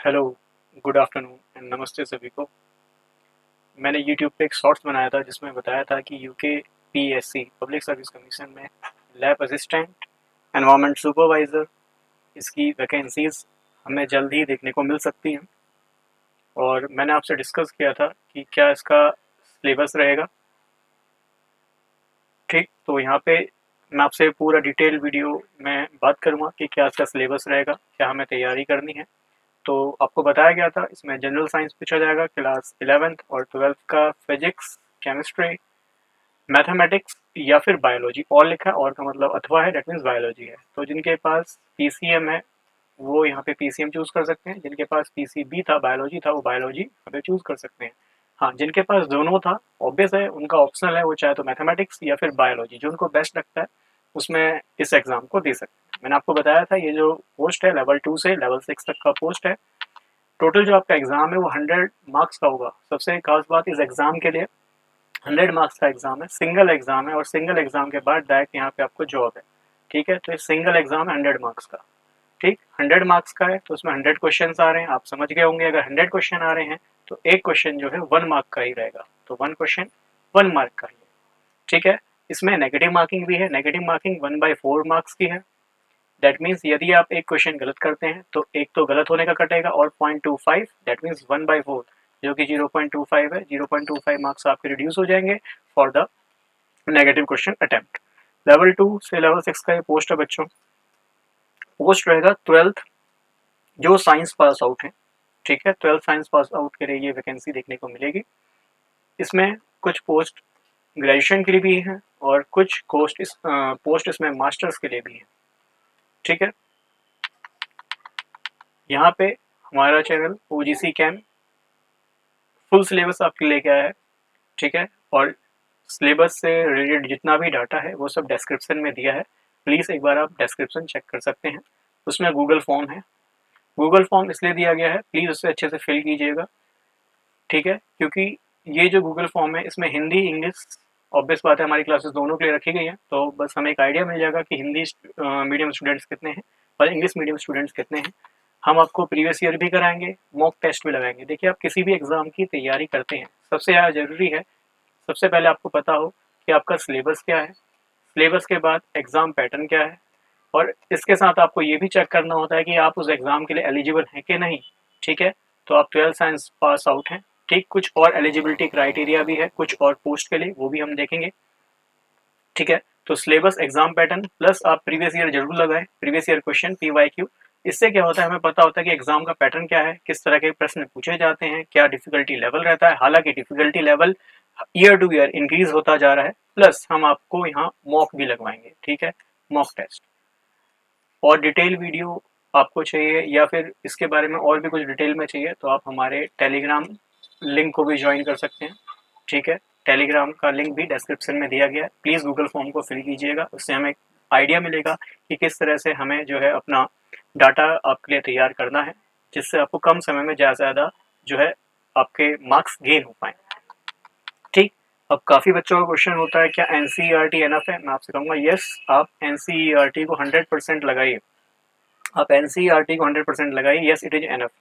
Hello, good afternoon and नमस्ते सभी को। मैंने यूट्यूब पे एक शॉर्ट्स बनाया था जिसमें बताया था कि UK PSC public service commission में लैब असिस्टेंट, एनवायरनमेंट सुपरवाइज़र इसकी वैकेंसीज हमें जल्द ही देखने को मिल सकती हैं। और मैंने आपसे डिस्कस किया था कि क्या इसका सिलेबस रहेगा। ठीक, तो यहाँ पे मैं आपसे पूरा डिटेल वीडियो में बात करूँगा कि क्या इसका सिलेबस रहेगा, क्या हमें तैयारी करनी है। तो आपको बताया गया था इसमें जनरल साइंस पूछा जाएगा, क्लास 11th और 12th का फिजिक्स, केमिस्ट्री, मैथमेटिक्स या फिर बायोलॉजी। और लिखा है, और का मतलब अथवा है, डेट मीन्स बायोलॉजी है। तो जिनके पास पीसीएम है वो यहाँ पे पीसीएम चूज कर सकते हैं, जिनके पास पीसीबी था, बायोलॉजी था, वो बायोलॉजी यहाँ पे चूज कर सकते हैं। हाँ, जिनके पास दोनों था ऑब्वियस है, उनका ऑप्शनल है, वो चाहे तो मैथमेटिक्स या फिर बायोलॉजी जो उनको बेस्ट लगता है उसमें इस एग्जाम को दे सकते हैं। मैंने आपको बताया था ये जो पोस्ट है लेवल 2 से लेवल 6 तक का पोस्ट है। टोटल जो आपका एग्जाम है वो 100 मार्क्स का होगा। सबसे खास बात इस एग्जाम के लिए 100 मार्क्स का एग्जाम है, सिंगल एग्जाम है, और सिंगल एग्जाम के बाद डायरेक्ट यहाँ पे आपको जॉब है। ठीक है, तो ये सिंगल एग्जाम है 100 मार्क्स का। ठीक, 100 मार्क्स का है तो उसमें 100 क्वेश्चन आ रहे हैं, आप समझ गए होंगे। अगर 100 क्वेश्चन आ रहे हैं तो एक क्वेश्चन जो है 1 मार्क का ही रहेगा, तो 1 क्वेश्चन 1 मार्क का ही है। ठीक है, इसमें नेगेटिव मार्किंग भी है। नेगेटिव मार्किंग 1/4 मार्क्स की है। दैट मीन्स यदि आप एक क्वेश्चन गलत करते हैं तो एक तो गलत होने का कटेगा, और 0.25 दैट मीन्स 1/4 जो कि 0.25 है, 0.25 मार्क्स आपके रिड्यूस हो जाएंगे for the negative question attempt. Level 2 से लेवल 6 का ये पोस्ट है बच्चों। पोस्ट रहेगा 12th जो साइंस पास आउट है। ठीक है, 12th साइंस पास आउट के लिए ये वैकेंसी देखने को मिलेगी। इसमें कुछ पोस्ट ग्रेजुएशन के लिए भी है और कुछ पोस्ट इसमें मास्टर्स के लिए भी है। ठीक है, यहाँ पे हमारा चैनल ओजीसी कैम फुल सिलेबस आपके लेके आया है। ठीक है, और सिलेबस से रिलेटेड जितना भी डाटा है वो सब डिस्क्रिप्शन में दिया है। प्लीज़ एक बार आप डिस्क्रिप्शन चेक कर सकते हैं, उसमें गूगल फॉर्म है। गूगल फॉर्म इसलिए दिया गया है, प्लीज़ उसे अच्छे से फिल कीजिएगा। ठीक है, क्योंकि ये जो गूगल फॉर्म है इसमें हिंदी इंग्लिश ऑब्वियस बात है, हमारी क्लासेस दोनों के लिए रखी गई हैं, तो बस हमें एक आइडिया मिल जाएगा कि हिंदी मीडियम स्टूडेंट्स कितने हैं और इंग्लिश मीडियम स्टूडेंट्स कितने हैं। हम आपको प्रीवियस ईयर भी कराएंगे, मॉक टेस्ट भी लगाएंगे। देखिए, आप किसी भी एग्ज़ाम की तैयारी करते हैं, सबसे ज़्यादा ज़रूरी है सबसे पहले आपको पता हो कि आपका सिलेबस क्या है, सिलेबस के बाद एग्ज़ाम पैटर्न क्या है, और इसके साथ आपको ये भी चेक करना होता है कि आप उस एग्ज़ाम के लिए एलिजिबल हैं कि नहीं। ठीक है, तो आप 12th साइंस पास आउट हैं। ठीक, कुछ और एलिजिबिलिटी क्राइटेरिया भी है कुछ और पोस्ट के लिए, वो भी हम देखेंगे। ठीक है, तो सिलेबस, एग्जाम पैटर्न प्लस आप प्रीवियस ईयर जरूर लगाएं, प्रीवियस ईयर क्वेश्चन पीवाईक्यू। इससे क्या होता है, हमें पता होता है कि एग्जाम का पैटर्न क्या है, किस तरह के प्रश्न पूछे जाते हैं, क्या डिफिकल्टी लेवल रहता है। हालांकि difficulty level year two year increase होता जा रहा है, प्लस हम आपको यहाँ मॉक भी लगवाएंगे। ठीक है, मॉक टेस्ट और डिटेल वीडियो आपको चाहिए या फिर इसके बारे में और भी कुछ डिटेल में चाहिए तो आप हमारे टेलीग्राम लिंक को भी ज्वाइन कर सकते हैं। ठीक है, टेलीग्राम का लिंक भी डिस्क्रिप्शन में दिया गया है। प्लीज़ गूगल फॉर्म को फिल कीजिएगा, उससे हमें आइडिया मिलेगा कि किस तरह से हमें जो है अपना डाटा आपके लिए तैयार करना है, जिससे आपको कम समय में ज़्यादा से ज़्यादा जो है आपके मार्क्स गेन हो पाए। ठीक, अब काफ़ी बच्चों का क्वेश्चन होता है क्या एनसीईआरटी एनफ है। मैं आपसे कहूँगा यस, आप एनसीईआरटी को 100% लगाइए। आप एनसीईआरटी को 100% लगाइए, यस इट इज एनफ।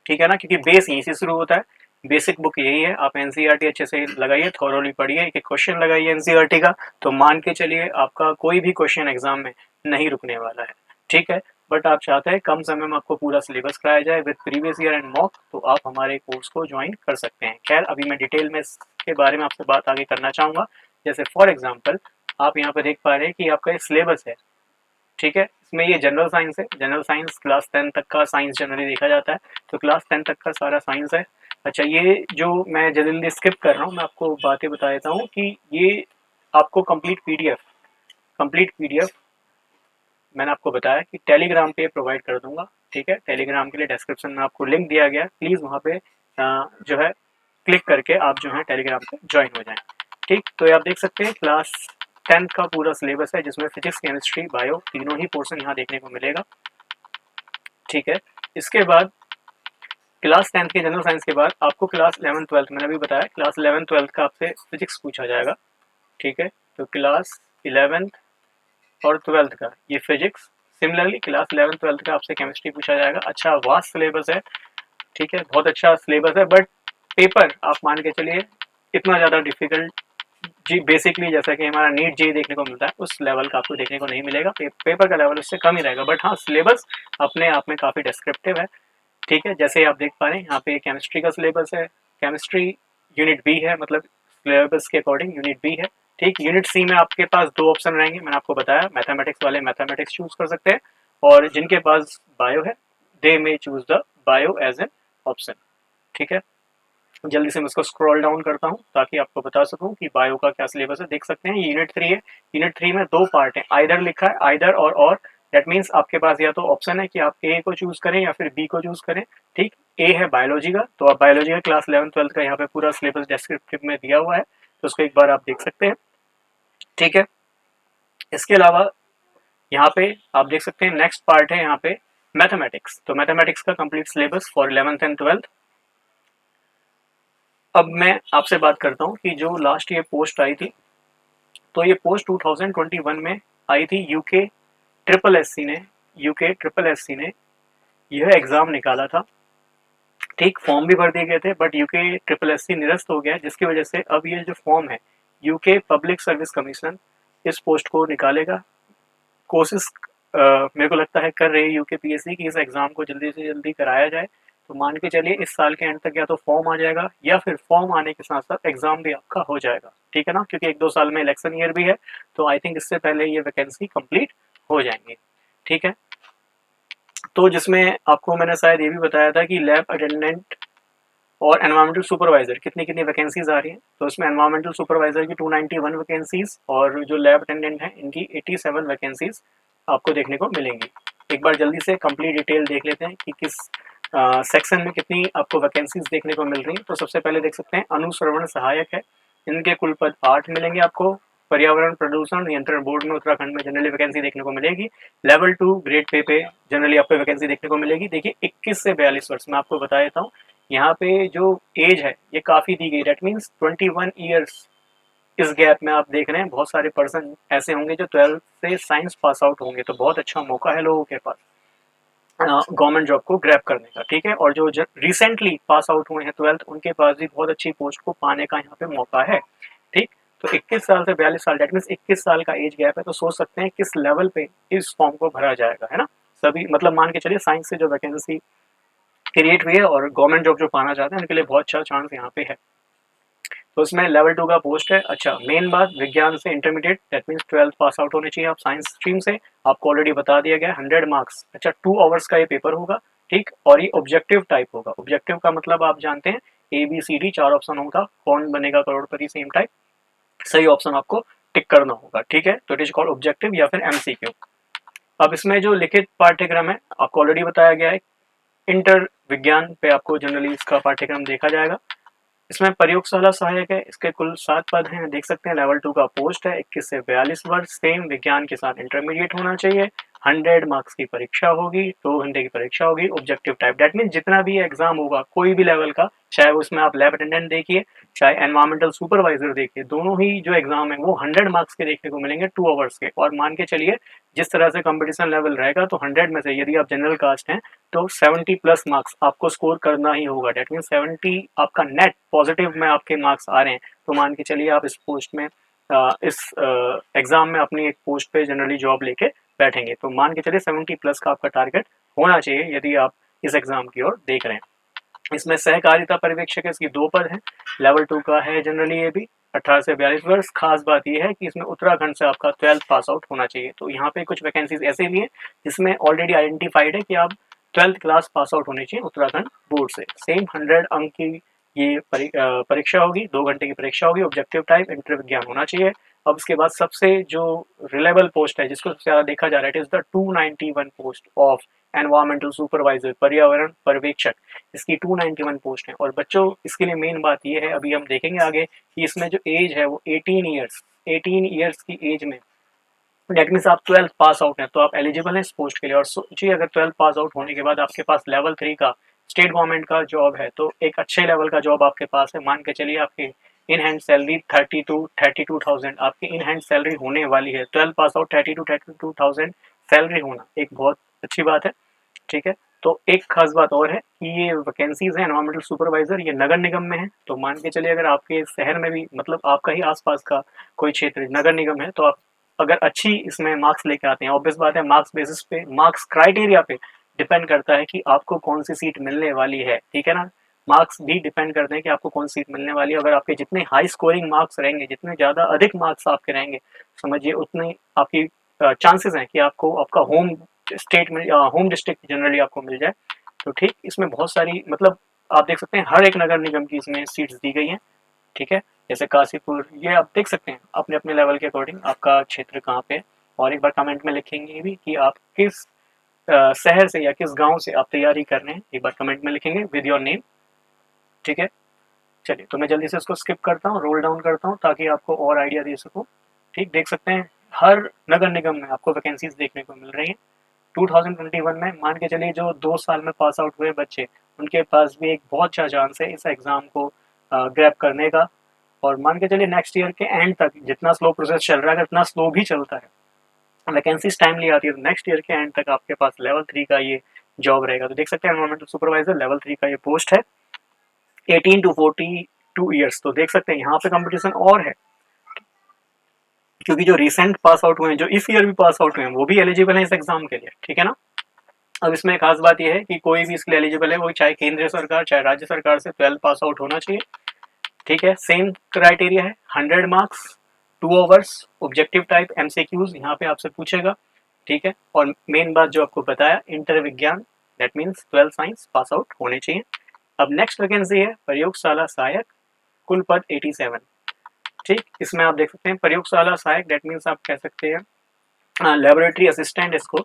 ठीक है ना, क्योंकि बेस यहीं से शुरू होता है, बेसिक बुक यही है। आप एनसीईआरटी अच्छे से लगाइए, थॉरोली पढ़िए, एक क्वेश्चन लगाइए एनसीईआरटी का, तो मान के चलिए आपका कोई भी क्वेश्चन एग्जाम में नहीं रुकने वाला है। ठीक है, बट आप चाहते हैं कम समय में आपको पूरा सिलेबस कराया जाए with previous year and mock, तो आप हमारे कोर्स को ज्वाइन कर सकते हैं। खैर, अभी मैं डिटेल में इसके बारे में आपसे बात आगे करना चाहूँगा। जैसे फॉर एग्जाम्पल आप यहाँ पे देख पा रहे हैं कि आपका सिलेबस है। ठीक है, इसमें ये जनरल साइंस है। जनरल साइंस क्लास 10 तक का साइंस जनरली देखा जाता है, तो क्लास 10 तक का सारा साइंस है। अच्छा, ये जो मैं जल्दी स्किप कर रहा हूँ, मैं आपको बातें बता देता हूँ कि ये आपको कंप्लीट पीडीएफ मैंने आपको बताया कि टेलीग्राम पे प्रोवाइड कर दूंगा। ठीक है, टेलीग्राम के लिए डिस्क्रिप्शन में आपको लिंक दिया गया है, प्लीज़ वहाँ पे जो है क्लिक करके आप जो है टेलीग्राम पे ज्वाइन हो जाएं। ठीक, तो ये आप देख सकते हैं क्लास 10th का पूरा सिलेबस है, जिसमें फिजिक्स, केमिस्ट्री, बायो तीनों ही पोर्शन यहाँ देखने को मिलेगा। ठीक है, इसके बाद क्लास 10th के जनरल साइंस के बाद आपको क्लास 11th 12th, मैंने अभी बताया क्लास 11th 12th का आपसे फिजिक्स पूछा जाएगा। ठीक है, तो क्लास 11th और 12th का ये फिजिक्स, सिमिलरली क्लास 11-12 का आपसे केमिस्ट्री पूछा जाएगा। अच्छा वास्ट सिलेबस है, ठीक है, बहुत अच्छा सिलेबस है, बट पेपर आप मान के चलिए इतना ज़्यादा डिफिकल्ट जी बेसिकली जैसा कि हमारा नीट जी देखने को मिलता है उस लेवल का आपको देखने को नहीं मिलेगा। पेपर का लेवल उससे कम ही रहेगा, बट हाँ सिलेबस अपने आप में काफ़ी डिस्क्रिप्टिव है, ठीक है। जैसे आप देख पा रहे हैं यहाँ पे केमिस्ट्री का सिलेबस है, केमिस्ट्री यूनिट बी है, मतलब सिलेबस के अकॉर्डिंग यूनिट बी है, ठीक। यूनिट सी में आपके पास दो ऑप्शन रहेंगे, मैंने आपको बताया, मैथमेटिक्स वाले मैथमेटिक्स चूज कर सकते हैं, और जिनके पास बायो है they may choose the bio as an option, ठीक है। जल्दी से मैं इसको स्क्रॉल डाउन करता हूँ ताकि आपको बता सकूँ कि बायो का क्या सिलेबस है। देख सकते हैं ये यूनिट 3 है, यूनिट 3 में दो पार्ट है, आइदर लिखा है, आइदर और दैट मीन्स आपके पास या तो ऑप्शन है कि आप ए को चूज करें या फिर बी को चूज करें, ठीक। ए है बायोलॉजी का, तो आप बायोलॉजी का क्लास 11-12 का यहाँ पे पूरा सिलेबस डिस्क्रिप्टिव में दिया हुआ है, तो उसको एक बार आप देख सकते हैं, ठीक है। इसके अलावा यहाँ पे आप देख सकते हैं नेक्स्ट पार्ट है यहाँ पे मैथमेटिक्स, तो मैथमेटिक्स का complete syllabus for 11th and 12th। अब मैं आपसे बात करता हूँ कि जो लास्ट ये पोस्ट आई थी, तो ये पोस्ट 2021 में आई थी, यूके ट्रिपल एस सी ने यह एग्ज़ाम निकाला था, ठीक। फॉर्म भी भर दिए गए थे, but UK triple S C निरस्त हो गया, जिसकी वजह से अब ये जो फॉर्म है यूके पब्लिक सर्विस कमीशन इस पोस्ट को निकालेगा। कोशिश मेरे को लगता है कर रही है यूके पीएससी की इस एग्ज़ाम को जल्दी से जल्दी कराया जाए, तो मान के चलिए इस साल के एंड तक या तो फॉर्म आ जाएगा या फिर फॉर्म आने के साथ साथ एग्ज़ाम भी आपका हो जाएगा, ठीक है ना, क्योंकि 1-2 साल में इलेक्शन ईयर भी है, तो आई थिंक इससे पहले ये वैकेंसी कंप्लीट हो जाएंगी, ठीक है। तो जिसमें आपको मैंने शायद ये भी बताया था कि लैब अटेंडेंट और एनवायरमेंटल सुपरवाइजर कितनी कितनी वैकेंसीज आ रही हैं, तो इसमें एनवायरमेंटल सुपरवाइजर की 291 वैकेंसीज और जो लैब अटेंडेंट है इनकी 87 वैकेंसीज आपको देखने को मिलेंगी। एक बार जल्दी से कंप्लीट डिटेल देख लेते हैं कि किस सेक्शन में कितनी आपको वैकेंसीज देखने को मिल रही हैं। तो सबसे पहले देख सकते हैं अनुश्रवण सहायक है, इनके कुल पद 8 मिलेंगे आपको। पर्यावरण प्रदूषण नियंत्रण बोर्ड में उत्तराखंड में जनरली वैकेंसी देखने को मिलेगी। लेवल 2 ग्रेड पे जनरली आपको वैकेंसी देखने को मिलेगी। देखिए 21 से 42 वर्ष में आपको बता देता हूँ, यहाँ पे जो एज है ये काफ़ी दी गई, डेट मीन्स 21 ईयर्स। इस गैप में आप देख रहे हैं बहुत सारे पर्सन ऐसे होंगे जो 12th से साइंस पास आउट होंगे, तो बहुत अच्छा मौका है लोगों के पास गवर्नमेंट जॉब को ग्रैब करने का, ठीक है। और जो रिसेंटली पास आउट हुए हैं 12th उनके पास भी बहुत अच्छी पोस्ट को पाने का यहाँ पे मौका है, ठीक। तो 21 साल से 42 साल, डेट मीन्स 21 साल का एज गैप है, तो सोच सकते हैं किस लेवल पे इस फॉर्म को भरा जाएगा, है ना। सभी मतलब मान के चलिए साइंस से जो वैकेंसी क्रिएट हुई है और गवर्नमेंट जॉब जो पाना चाहते हैं उनके लिए बहुत अच्छा चांस यहाँ पे है। तो इसमें लेवल 2 का पोस्ट है। अच्छा मेन बात विज्ञान से intermediate, that means 12th pass out होने चाहिए आप साइंस स्ट्रीम से, आपको ऑलरेडी बता दिया गया 100 मार्क्स। अच्छा 2 आवर्स का ये पेपर होगा, ठीक। और ये ऑब्जेक्टिव टाइप होगा, ऑब्जेक्टिव का मतलब आप जानते हैं ABCD 4 ऑप्शन होगा, कौन बनेगा करोड़पति सेम टाइप, सही ऑप्शन आपको टिक करना होगा, ठीक है। तो इट इज कॉल्ड ऑब्जेक्टिव या फिर MCQ। अब इसमें जो लिखित पाठ्यक्रम है आपको ऑलरेडी बताया गया है, इंटर विज्ञान पे आपको जनरली इसका पाठ्यक्रम देखा जाएगा। इसमें प्रयोगशाला सहायक है, इसके कुल 7 पद हैं, देख सकते हैं। लेवल 2 का पोस्ट है, 21 से 42 वर्ष, सेम विज्ञान के साथ इंटरमीडिएट होना चाहिए। 100 मार्क्स की परीक्षा होगी, 2 घंटे की परीक्षा होगी, ऑब्जेक्टिव टाइप, दैट मीन जितना भी एग्जाम होगा कोई भी लेवल का, चाहे उसमें आप लैब अटेंडेंट देखिए चाहे एनवायरमेंटल सुपरवाइजर देखिए, दोनों ही जो एग्जाम है वो 100 मार्क्स के देखने को मिलेंगे 2 आवर्स के। और मान के चलिए जिस तरह से कंपटीशन लेवल रहेगा तो 100 में से यदि आप जनरल कास्ट हैं तो 70 प्लस मार्क्स आपको स्कोर करना ही होगा, डेट मीन 70 आपका नेट पॉजिटिव में आपके मार्क्स आ रहे हैं, तो मान के चलिए आप इस पोस्ट में इस एग्जाम में अपनी एक पोस्ट पे जनरली जॉब लेके बैठेंगे, तो मान के चलिए 70 प्लस का आपका टारगेट होना चाहिए यदि आप इस एग्जाम की ओर देख रहे हैं। इसमें सहकारिता पर्यवेक्षक इसकी 2 पद हैं, लेवल 2 का है जनरली ये भी 18 से 42 वर्ष। खास बात यह है कि इसमें उत्तराखंड से आपका 12th पास आउट होना चाहिए, तो यहाँ पे कुछ वैकेंसीज ऐसे भी हैं जिसमें ऑलरेडी आइडेंटिफाइड है कि आप 12th क्लास पास आउट होने चाहिए उत्तराखंड बोर्ड से। सेम 100 अंक की ये परीक्षा होगी, 2 घंटे की परीक्षा होगी, ऑब्जेक्टिव टाइप इंटर विज्ञान होना चाहिए। अब उसके बाद सबसे जो रिलेबल पोस्ट है जिसको सबसे ज़्यादा देखा जा रहा है, it is the 291 post of environmental supervisor, पर्यावरण पर्यवेक्षक, इसकी 291 पोस्ट है। और बच्चों इसके लिए मेन बात ये है, अभी हम देखेंगे आगे कि इसमें जो एज है वो 18 ईयर्स की एज में, डेट मीन्स आप 12th पास आउट हैं तो आप एलिजिबल हैं इस पोस्ट के लिए। और सोचिए अगर 12th पास आउट होने के बाद आपके पास लेवल 3 का स्टेट गवर्नमेंट का जॉब है, तो एक अच्छे लेवल का जॉब आपके पास है, मान के चलिए आपकी इन हैंड सैलरी 32,000 आपकी इन हैंड सैलरी होने वाली है। 12th पास आउट 32,000 सैलरी होना एक बहुत अच्छी बात है, ठीक है। तो एक खास बात और है कि ये वैकेंसीज है एनवायरमेंटल सुपरवाइजर, ये नगर निगम में है। तो मान के चलिए अगर आपके शहर में भी मतलब आपका ही आसपास का कोई क्षेत्र नगर निगम है, तो आप अगर अच्छी इसमें मार्क्स लेके आते हैं, ऑब्वियस बात है मार्क्स बेसिस पे, मार्क्स क्राइटेरिया पे डिपेंड करता है कि आपको कौन सी सीट मिलने वाली है, ठीक है ना। मार्क्स भी डिपेंड करते हैं कि आपको कौन सी सीट मिलने वाली है। अगर आपके जितने हाई स्कोरिंग मार्क्स रहेंगे, जितने ज़्यादा अधिक मार्क्स आपके रहेंगे, समझिए उतने आपकी चांसेस हैं कि आपको आपका होम स्टेट में होम डिस्ट्रिक्ट जनरली आपको मिल जाए। तो ठीक, इसमें बहुत सारी मतलब आप देख सकते हैं हर एक नगर निगम की इसमें सीट्स दी गई हैं, ठीक है। जैसे काशीपुर, ये आप देख सकते हैं अपने अपने लेवल के अकॉर्डिंग आपका क्षेत्र कहाँ पे है। और एक बार कमेंट में लिखेंगे भी कि आप किस शहर से या किस गांव से आप तैयारी कर रहे हैं, एक बार कमेंट में लिखेंगे विद योर नेम, ठीक है। चलिए तो मैं जल्दी से इसको स्किप करता हूँ, रोल डाउन करता हूँ ताकि आपको और आइडिया दे सकूँ। ठीक, देख सकते हैं हर नगर निगम में आपको वैकेंसीज देखने को मिल रही हैं। 2021 में मान के चलिए जो 2 साल में पास आउट हुए बच्चे, उनके पास भी एक बहुत अच्छा चांस है इस एग्ज़ाम को ग्रैब करने का। और मान के चलिए नेक्स्ट ईयर के एंड तक जितना स्लो प्रोसेस चल रहा है, अगर इतना स्लो भी चलता है, वैकेंसीज टाइमली आती है, तो नेक्स्ट ईयर के एंड तक आपके पास लेवल 3 का ये जॉब रहेगा। तो देख सकते हैं एनवायरमेंटल सुपरवाइजर लेवल 3 का ये पोस्ट है, 18 टू 42 ईयर्स। तो देख सकते हैं यहाँ पे कंपटीशन और है, क्योंकि जो रिसेंट पास आउट हुए हैं, जो इस ईयर भी पास आउट हुए हैं, वो भी एलिजिबल है इस एग्जाम के लिए, ठीक है ना। अब इसमें खास बात यह है कि कोई भी इसके लिए एलिजिबल है, वो चाहे केंद्रीय सरकार चाहे राज्य सरकार से 12 पास आउट होना चाहिए, ठीक है। सेम क्राइटेरिया है, 100 marks, 2 hours, objective type MCQs यहाँ पे आपसे पूछेगा, ठीक है। और मेन बात जो आपको बताया, इंटर विज्ञान that means 12 science pass out होने चाहिए। अब नेक्स्ट वैकेंसी है प्रयोगशाला सहायक, कुल पद 87, ठीक। इसमें आप देख सकते हैं प्रयोगशाला सहायक दैट मीन्स आप कह सकते हैं लेबोरेटरी असिस्टेंट इसको,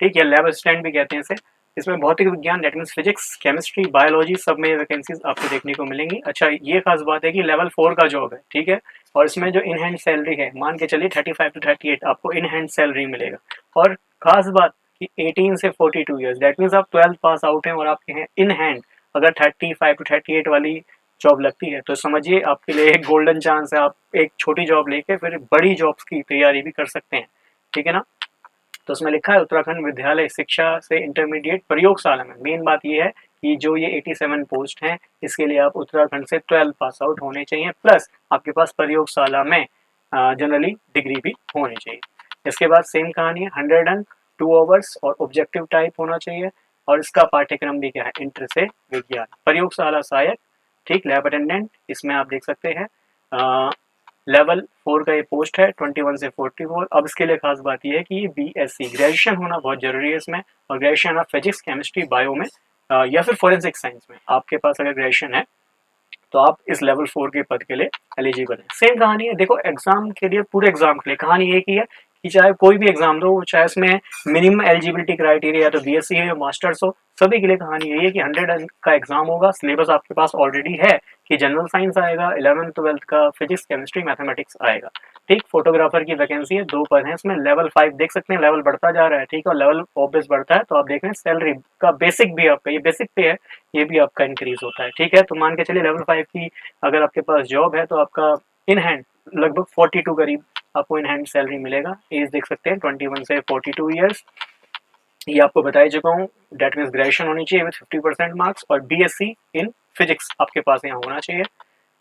ठीक है, लैब असिस्टेंट भी कहते हैं इसे। इसमें भौतिक विज्ञान that means physics, chemistry, biology सब में वैकेंसीज आपको देखने को मिलेंगी। अच्छा, ये खास बात है कि लेवल 4 का जॉब है, ठीक है। और इसमें जो इन हैंड सैलरी है, मान के चलिए 35 टू 38 आपको इन हैंड सैलरी मिलेगा। और खास बात कि 18 से 42 ईयर्स दैट मीन्स आप 12 पास आउट हैं और आपके हैं इन हैंड अगर 35 टू 38 वाली जॉब लगती है, तो समझिए आपके लिए एक गोल्डन चांस है, आप एक छोटी जॉब लेके फिर बड़ी जॉब्स की तैयारी भी कर सकते हैं, ठीक है ना। तो उसमें लिखा है उत्तराखंड विद्यालय शिक्षा से इंटरमीडिएट प्रयोगशाला में। मेन बात ये है कि जो ये 87 पोस्ट हैं, इसके लिए आप उत्तराखंड से 12 पास आउट होने चाहिए, प्लस आपके पास प्रयोगशाला में जनरली डिग्री भी होनी चाहिए। इसके बाद सेम कहानी है, 100 अंक, 2 आवर्स और ऑब्जेक्टिव टाइप होना चाहिए। और इसका पाठ्यक्रम भी क्या है, इंटर से विज्ञान। प्रयोगशाला सहायक, ठीक, लैब अटेंडेंट, इसमें आप देख सकते हैं लेवल 4 का ये पोस्ट है, 21 से 44। अब इसके लिए खास बात ये है कि बीएससी ग्रेजुएशन होना बहुत जरूरी है इसमें, और ग्रेजुएशन आप फिजिक्स, केमिस्ट्री, बायो में या फिर फोरेंसिक साइंस में आपके पास अगर ग्रेजुएशन है, तो आप इस लेवल 4 के पद के लिए एलिजिबल है। सेम कहानी है, देखो एग्जाम के लिए, पूरे एग्जाम के लिए कहानी एक ही है कि चाहे कोई भी एग्जाम दो, चाहे उसमें मिनिमम एलिजिबिलिटी क्राइटेरिया या तो बीएससी है या मास्टर्स हो, सभी के लिए कहानी यही है कि 100 का एग्जाम होगा। सिलेबस आपके पास ऑलरेडी है कि जनरल साइंस आएगा, 11th 12th का फिजिक्स, केमिस्ट्री, मैथमेटिक्स आएगा, ठीक। फोटोग्राफर की वैकेंसी है, 2 पद हैं इसमें, लेवल 5 देख सकते हैं, लेवल बढ़ता जा रहा है, ठीक है। और लेवल ऑब्वियस बढ़ता है तो आप देख रहे हैं सैलरी का बेसिक भी आपका, ये बेसिक पे है, ये भी आपका इंक्रीज होता है, ठीक है। तो मान के चलिए लेवल 5 की अगर आपके पास जॉब है, तो आपका इन हैंड लगभग 42 करीब आपको इन हैंड सैलरी मिलेगा। एज देख सकते हैं 21 से 42 ईयर्स, ये आपको बता ही चुका हूँ। डेट मीन्स ग्रेजुएशन होनी चाहिए विद 50% मार्क्स, और बीएससी इन फिजिक्स आपके पास यहाँ होना चाहिए।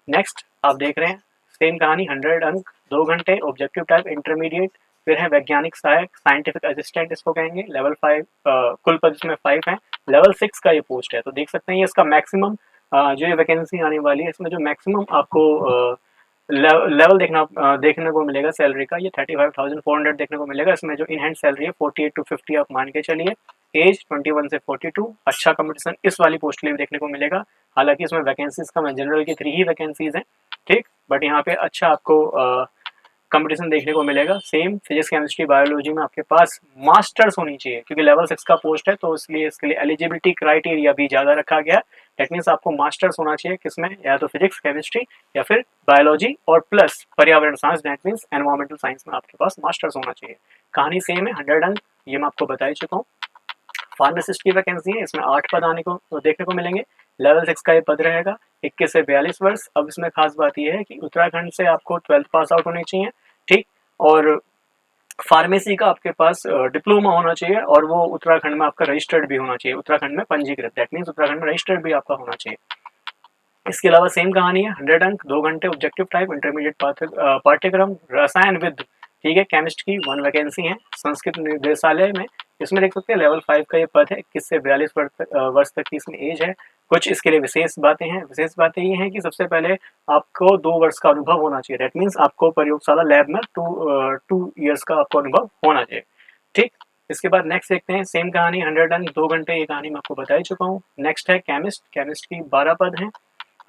नेक्स्ट आप देख रहे हैं सेम कहानी, 100 अंक, 2 घंटे, ऑब्जेक्टिव टाइप इंटरमीडिएट। फिर है वैज्ञानिक सहायक, साइंटिफिक असिस्टेंट इसको कहेंगे, लेवल 5, कुल पद इसमें 5 है, लेवल 6 का ये पोस्ट है। तो देख सकते हैं ये इसका मैक्सिमम जो ये वैकेंसी आने वाली है, इसमें जो मैक्सिमम आपको लेवल देखने को मिलेगा सैलरी का, ये 35,400 देखने को मिलेगा। इसमें जो इन हैंड सैलरी है 48 टू 50 आप मान के चलिए। एज 21 से 42, अच्छा कंपटीशन इस वाली पोस्ट के लिए देखने को मिलेगा। हालांकि इसमें वैकेंसीज कम है, जनरल की 3 ही वैकेंसीज हैं, ठीक। बट यहाँ पे अच्छा आपको कंपटीशन देखने को मिलेगा। सेम फिजिक्स, केमिस्ट्री, बायोलॉजी में आपके पास मास्टर्स होनी चाहिए, क्योंकि लेवल 6 का पोस्ट है, तो इसलिए इसके लिए एलिजिबिलिटी क्राइटेरिया भी ज़्यादा रखा गया। दैट मीन्स आपको मास्टर्स होना चाहिए किसमें, या तो फिजिक्स, केमिस्ट्री या फिर बायोलॉजी, और प्लस पर्यावरण science that means environmental science में आपके पास मास्टर्स होना चाहिए। कहानी सेम है, 100 अंक, ये मैं आपको बता ही चुका हूँ। फार्मासिस्ट की वैकेंसी है, इसमें 8 पद आने को देखने को मिलेंगे। लेवल 6 का ये पद रहेगा, 21 से 42 वर्ष। अब इसमें खास बात यह है कि उत्तराखंड से आपको 12th पास आउट होनी चाहिए, ठीक। और फार्मेसी का आपके पास डिप्लोमा होना चाहिए और वो उत्तराखंड में आपका रजिस्टर्ड भी होना चाहिए, उत्तराखंड में पंजीकृत, दैट मीन्स उत्तराखंड में रजिस्टर्ड भी आपका होना चाहिए। इसके अलावा सेम कहानी है, 100 अंक, 2 घंटे ऑब्जेक्टिव टाइप, इंटरमीडिएट पाठ्यक्रम, रसायन विद, ठीक है, केमिस्ट की 1 वैकेंसी है संस्कृत निर्देशालय में। इसमें देख सकते हैं लेवल 5 का ये पद है, 21 से 42 वर्ष तक की इसमें एज है। कुछ इसके लिए विशेष बातें हैं, विशेष बातें ये हैं कि सबसे पहले आपको 2 वर्ष का अनुभव होना चाहिए, दैट मीन्स आपको प्रयोगशाला लैब में 2 ईयर्स का आपको अनुभव होना चाहिए, ठीक। इसके बाद नेक्स्ट देखते हैं, सेम कहानी, 100 अंक, 2 घंटे, ये कहानी मैं आपको बता ही चुका हूँ। नेक्स्ट है केमिस्ट, केमिस्ट की 12 पद हैं।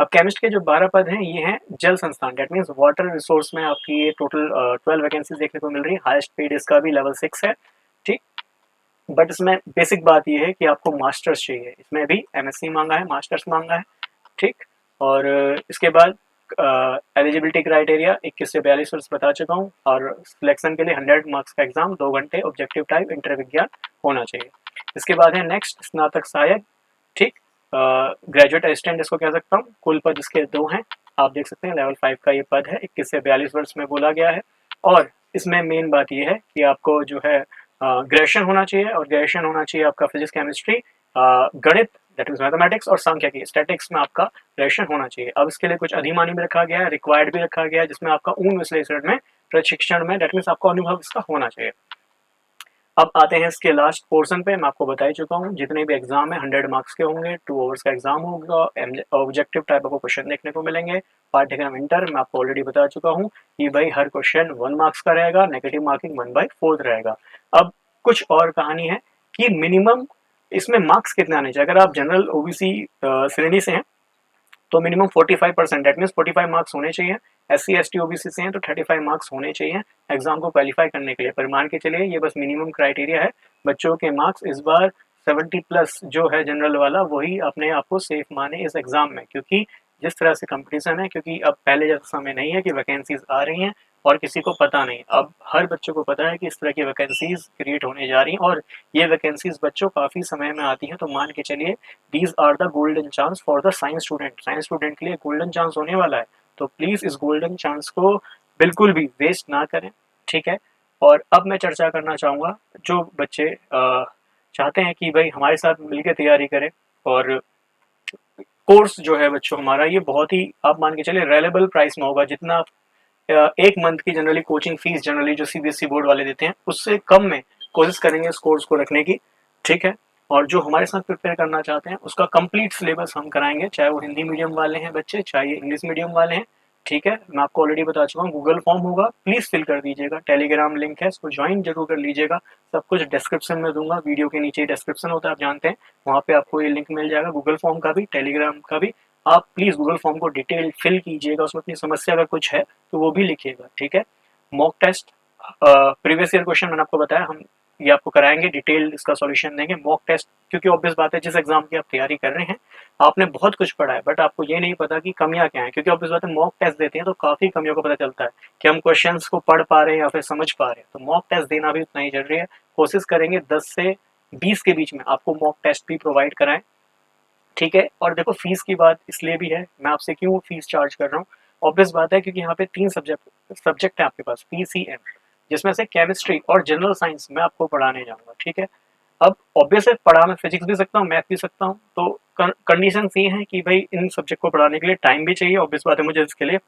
अब केमिस्ट के जो 12 पद हैं ये हैं जल संस्थान, दैट मीन्स वाटर रिसोर्स में आपकी ये टोटल 12 वैकेंसीज देखने को मिल रही है। हाईएस्ट पेड इसका भी लेवल 6 है, ठीक। बट इसमें बेसिक बात ये है कि आपको मास्टर्स चाहिए, इसमें भी एमएससी मांगा है, मास्टर्स मांगा है, ठीक। और इसके बाद एलिजिबिलिटी क्राइटेरिया 21 से 42 वर्ष बता चुका हूँ, और सिलेक्शन के लिए 100 मार्क्स का एग्जाम, 2 घंटे, ऑब्जेक्टिव टाइप, इंटर विज्ञान होना चाहिए। इसके बाद है नेक्स्ट स्नातक सहायक, ठीक। ग्रेजुएट असिस्टेंट इसको कह सकता हूँ, कुल पद इसके 2 हैं, आप देख सकते हैं लेवल 5 का ये पद है, 21 से 42 वर्ष में बोला गया है। और इसमें मेन बात ये है कि आपको जो है ग्रेजुएशन होना चाहिए, और ग्रेजुएशन होना चाहिए आपका फिजिक्स, केमिस्ट्री, गणित, दैट इज मैथमेटिक्स, और सांख्यिकी, स्टैटिक्स में आपका ग्रेजुएशन होना चाहिए। अब इसके लिए कुछ अधिमानी भी रखा गया है, रिक्वायर्ड भी रखा गया है, जिसमें आपका ऊन विश्लेषण में, प्रशिक्षण में, दैट मीन्स आपका अनुभव इसका होना चाहिए। अब आते हैं इसके लास्ट पोर्शन पे, मैं आपको बता ही चुका हूँ, जितने भी एग्जाम है 100 मार्क्स के होंगे, 2 आवर्स का एग्जाम होगा, ऑब्जेक्टिव टाइप आपको क्वेश्चन देखने को मिलेंगे। पाठ्यक्रम इंटर मैं आपको ऑलरेडी बता चुका हूँ कि भाई हर क्वेश्चन 1 मार्क्स का रहेगा, नेगेटिव मार्किंग 1/4 रहेगा। अब कुछ और कहानी है कि मिनिमम इसमें मार्क्स कितने आने चाहिए। अगर आप जनरल ओबीसी श्रेणी से हैं तो मिनिमम 45%, दैट मीन्स 45 मार्क्स होने चाहिए। SC ST OBC से हैं तो 35 मार्क्स होने चाहिए एग्जाम को क्वालिफाई करने के लिए। पर मान के चलिए ये बस मिनिमम क्राइटेरिया है। बच्चों के मार्क्स इस बार 70 प्लस जो है जनरल वाला, वही अपने आप को सेफ माने इस एग्जाम में, क्योंकि जिस तरह से कंपटीशन है, क्योंकि अब पहले जैसा समय नहीं है कि वैकेंसीज आ रही हैं और किसी को पता नहीं। अब हर बच्चों को पता है कि इस तरह की वैकेंसीज क्रिएट होने जा रही हैं, और ये वैकेंसीज बच्चों काफ़ी समय में आती हैं। तो मान के चलिए these are the golden chance for the science student, science student के लिए गोल्डन चांस होने वाला है। तो प्लीज़ इस गोल्डन चांस को बिल्कुल भी वेस्ट ना करें, ठीक है। और अब मैं चर्चा करना चाहूँगा, जो बच्चे चाहते हैं कि भाई हमारे साथ मिलकर तैयारी करें, और कोर्स जो है बच्चों हमारा ये बहुत ही, आप मान के चलिए, रेलेबल प्राइस में होगा। जितना एक मंथ की जनरली कोचिंग फीस जनरली जो CBSE बोर्ड वाले देते हैं, उससे कम में कोशिश करेंगे इस कोर्स को रखने की, ठीक है। और जो हमारे साथ प्रिपेयर करना चाहते हैं उसका कंप्लीट सिलेबस हम कराएंगे, चाहे वो हिंदी मीडियम वाले हैं बच्चे, चाहे इंग्लिश मीडियम वाले हैं, ठीक है। मैं आपको ऑलरेडी बता चुका हूँ, गूगल फॉर्म होगा, प्लीज़ फिल कर दीजिएगा। टेलीग्राम लिंक है, इसको ज्वाइन जरूर कर लीजिएगा। सब कुछ डिस्क्रिप्शन में दूंगा, वीडियो के नीचे डिस्क्रिप्शन होता है, आप जानते हैं, वहाँ पे आपको ये लिंक मिल जाएगा, गूगल फॉर्म का भी, टेलीग्राम का भी। आप प्लीज़ गूगल फॉर्म को डिटेल फिल कीजिएगा, उसमें अपनी समस्या अगर कुछ है तो वो भी लिखिएगा, ठीक है। Mock test, previous year question मैंने आपको बताया, हम ये आपको कराएंगे, डिटेल इसका सॉल्यूशन देंगे। मॉक टेस्ट, क्योंकि ऑब्वियस बात है जिस एग्जाम की आप तैयारी कर रहे हैं आपने बहुत कुछ पढ़ा है, बट आपको ये नहीं पता कि कमियां क्या हैं, क्योंकि ऑब्वियस बात है मॉक टेस्ट देते हैं तो काफ़ी कमियों को पता चलता है कि हम क्वेश्चंस को पढ़ पा रहे हैं या फिर समझ पा रहे हैं। तो मॉक टेस्ट देना भी उतना ही जरूरी है। कोशिश करेंगे 10 से 20 के बीच में आपको मॉक टेस्ट भी प्रोवाइड कराएं, ठीक है। और देखो फीस की बात इसलिए भी है, मैं आपसे क्यों फीस चार्ज कर रहा हूँ, ऑब्वियस बात है क्योंकि यहाँ पे 3 सब्जेक्ट है आपके पास, PCM, जिसमें से केमिस्ट्री और जनरल साइंस मैं आपको पढ़ाने जाऊँगा, ठीक है। अब ऑब्वियस है पढ़ा मैं फिजिक्स भी सकता हूँ, मैथ भी सकता हूँ, तो कंडीशन ये है कि भाई इन सब्जेक्ट को पढ़ाने के लिए टाइम भी चाहिए, ऑब्वियस बात है मुझे इसके लिए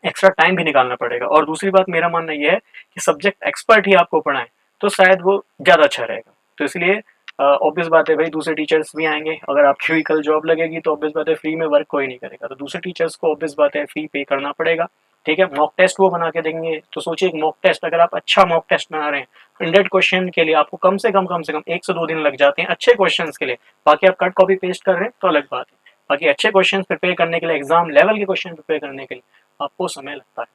एक्स्ट्रा टाइम भी निकालना पड़ेगा। और दूसरी बात मेरा मानना यह है कि सब्जेक्ट एक्सपर्ट ही आपको पढ़ाएं तो शायद वो ज़्यादा अच्छा रहेगा। तो इसलिए ऑब्वियस बात है भाई दूसरे टीचर्स भी आएंगे, अगर आपकी भी कल जॉब लगेगी तो ऑब्वियस बात है फ्री में वर्क कोई नहीं करेगा, तो दूसरे टीचर्स को ऑब्वियस बात है फी पे करना पड़ेगा, ठीक है। मॉक टेस्ट वो बना के देंगे, तो सोचिए एक मॉक टेस्ट, अगर आप अच्छा मॉक टेस्ट बना रहे हैं 100 क्वेश्चन के लिए आपको कम से कम 1 से 2 दिन लग जाते हैं अच्छे क्वेश्चन के लिए। बाकी आप कट कॉपी पेस्ट कर रहे हैं तो अलग बात है, बाकी अच्छे क्वेश्चन प्रिपेयर करने के लिए, एग्जाम लेवल के क्वेश्चन प्रिपेयर करने के लिए आपको समय लगता है,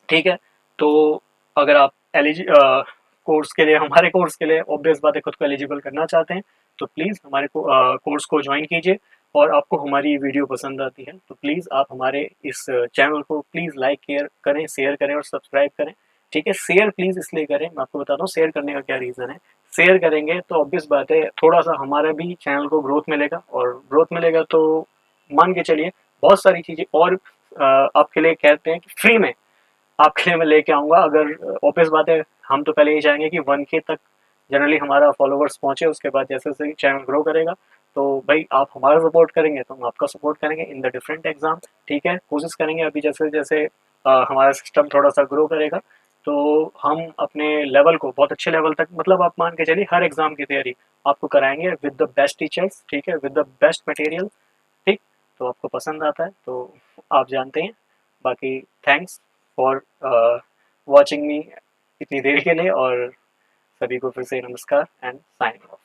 ठीक है। तो अगर आप कोर्स के लिए, हमारे कोर्स के लिए ऑब्वियस बात है खुद को एलिजिबल करना चाहते हैं तो प्लीज़ हमारे कोर्स को ज्वाइन कीजिए। और आपको हमारी वीडियो पसंद आती है तो प्लीज़ आप हमारे इस चैनल को प्लीज़ लाइक करें, शेयर करें और सब्सक्राइब करें, ठीक है। शेयर प्लीज़ इसलिए करें, मैं आपको बताता हूँ शेयर करने का क्या रीज़न है। शेयर करेंगे तो ऑब्वियस बात है थोड़ा सा हमारा भी चैनल को ग्रोथ मिलेगा, और ग्रोथ मिलेगा तो मान के चलिए बहुत सारी चीज़ें और आपके लिए कहते हैं कि फ्री में आपके लिए मैं लेके आऊँगा। अगर ऑब्वियस बात है हम तो पहले ये चाहेंगे कि 1K तक जनरली हमारा फॉलोवर्स पहुँचे, उसके बाद जैसे-जैसे चैनल ग्रो करेगा, तो भाई आप हमारा सपोर्ट करेंगे तो हम आपका सपोर्ट करेंगे इन द डिफरेंट एग्ज़ाम, ठीक है? कोशिश करेंगे अभी जैसे-जैसे हमारा सिस्टम थोड़ा-सा ग्रो करेगा, तो हम अपने लेवल को बहुत अच्छे लेवल तक, मतलब आप मान के चलिए हर एग्ज़ाम की तैयारी आपको कराएँगे विद द बेस्ट टीचर्स, ठीक है? विद द बेस्ट मटेरियल, ठीक? तो आपको पसंद आता है तो आप जानते हैं। बाकी थैंक्स फॉर वॉचिंग मी इतनी देर के लिए, और सभी को फिर से नमस्कार एंड साइनिंग ऑफ।